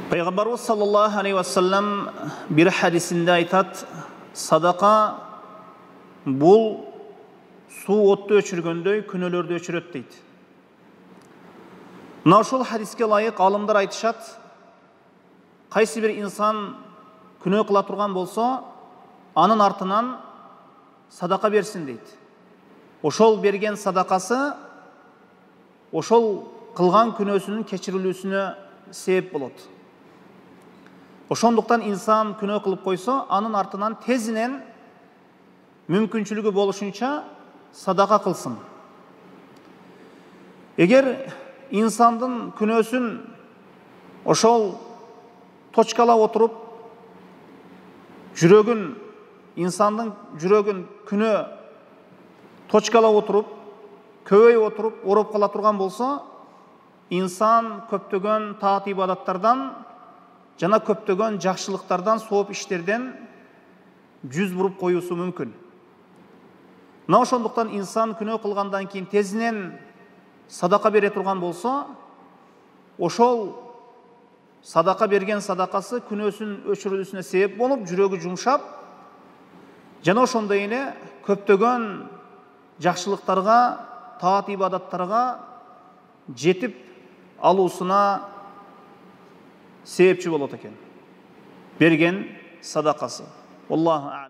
Peygamberimiz sallallahu aleyhi ve sellem bir hadisinde aytat, sadaka bul su ottu öçürgönдөй күнөлөрдү өчүрөт дейт. Мына ошол хадиске ылайык алымдар айтышат, кайсы бир инсан күнөө кыла турган болсо, анын артынан садака берсин дейт. Ошол берген садакасы ошол кылган күнөөсүнүн кечирилүүсүнө себеп болот. Ошондуктан инсан күнөө кылып койсо, анын артынан тезинен мүмкүнчүлүгү болушунча садака кылсын. Эгер инсандын күнөөсүн ошол точкалап отуруп, инсандын жүрөгүн күнөө точкалап отуруп, көбөйүп отуруп, ороп кала турган болсо, инсан көптөгөн таат ибадаттардан жана көптөгөн жакшылыктардан, сооп иштерден жүз буруп коюусу мүмкүн. Мына ошондуктан инсан күнөө кылгандан кийин тезинен садака бере турган болсо, ошол садака берген садакасы күнөөсүн өчүрүлүүсүнө себеп болуп, жүрөгү жумшап, жана ошондой эле көптөгөн жакшылыктарга, таат ибадаттарга жетип алуусуна себепчи болот экен. Берген садакасы. Аллаху а'лам.